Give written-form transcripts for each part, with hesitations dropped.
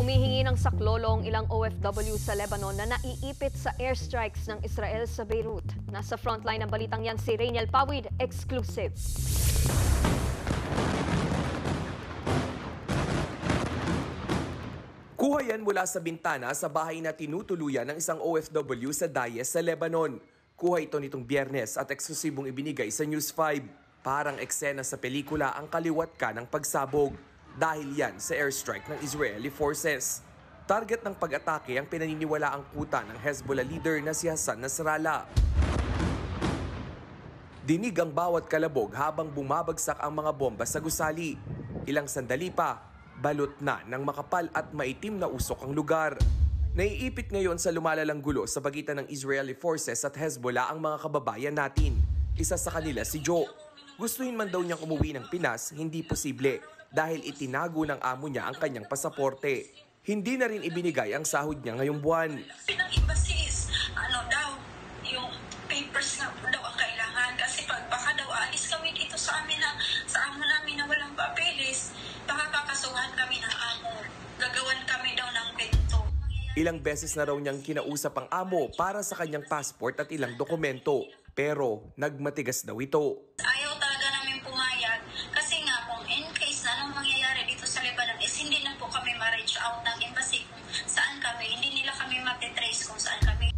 Humihingi ng saklolo ang ilang OFW sa Lebanon na naiipit sa airstrikes ng Israel sa Beirut. Nasa frontline ng balitang yan si Rainiel Pawid, exclusive. Kuha yan mula sa bintana sa bahay na tinutuluyan ng isang OFW sa Dayes sa Lebanon. Kuha ito nitong Biyernes at eksklusibong ibinigay sa News 5. Parang eksena sa pelikula ang kaliwat ka ng pagsabog. Dahil yan sa airstrike ng Israeli forces. Target ng pag-atake ang pinaniniwalaang kuta ng Hezbollah leader na si Hassan Nasrallah. Dinig ang bawat kalabog habang bumabagsak ang mga bomba sa gusali. Ilang sandali pa, balot na ng makapal at maitim na usok ang lugar. Naiipit ngayon sa lumalalang gulo sa pagitan ng Israeli forces at Hezbollah ang mga kababayan natin. Isa sa kanila si Joe. Gustuhin man daw niyang umuwi ng Pinas, hindi posible dahil itinago ng amo niya ang kanyang pasaporte. Hindi na rin ibinigay ang sahod niya ngayong buwan. Ng embassy is, yung papers na daw ang kailangan kasi baka daw alis kami dito sa amin sa amo namin na walang papeles, baka kakasuhan kami ng amo. Gagawan kami daw ng kwento. Ilang beses na raw niyang kinausap ang amo para sa kanyang passport at ilang dokumento. Pero nagmatigas daw ito. Ayaw talaga namin pumayag kasi nga kung in case na anong mangyayari dito sa Lebanon is hindi na po kami ma-reach out ng embassy kung saan kami, hindi nila kami matitrace kung saan kami.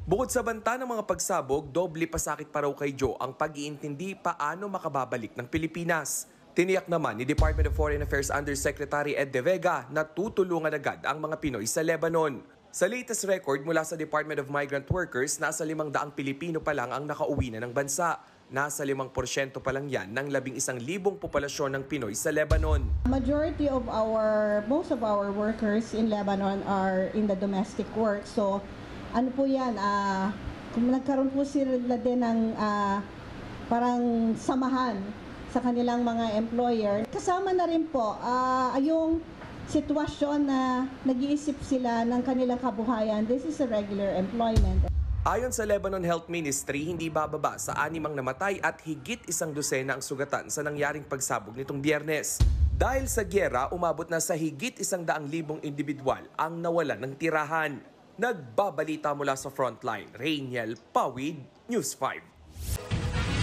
Bukod sa banta ng mga pagsabog, doble pasakit pa raw kay Joe ang pag-iintindi paano makababalik ng Pilipinas. Tiniyak naman ni Department of Foreign Affairs Undersecretary Ed De Vega na tutulungan agad ang mga Pinoy sa Lebanon. Sa latest record mula sa Department of Migrant Workers, nasa 500 Pilipino pa lang ang nakauwi na ng bansa. Nasa 5% pa lang yan ng 11,000 populasyon ng Pinoy sa Lebanon. Most of our workers in Lebanon are in the domestic work. So ano po yan, kung nagkaroon po sila din ng parang samahan sa kanilang mga employer. Kasama na rin po yung sitwasyon na nag-iisip sila ng kanilang kabuhayan. This is a regular employment. Ayon sa Lebanon Health Ministry, hindi bababa sa 6 namatay at higit 100 ang sugatan sa nangyaring pagsabog nitong Biyernes. Dahil sa gyera, umabot na sa higit 100,000 individual ang nawalan ng tirahan. Nagbabalita mula sa frontline, Rainiel Pawid, News 5.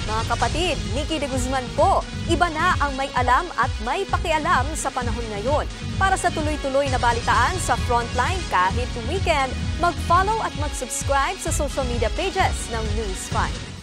Mga kapatid, Nikki de Guzman po. Iba na ang may alam at may pakialam sa panahon ngayon. Para sa tuloy-tuloy na balitaan sa Frontline kahit weekend, mag-follow at mag-subscribe sa social media pages ng News 5.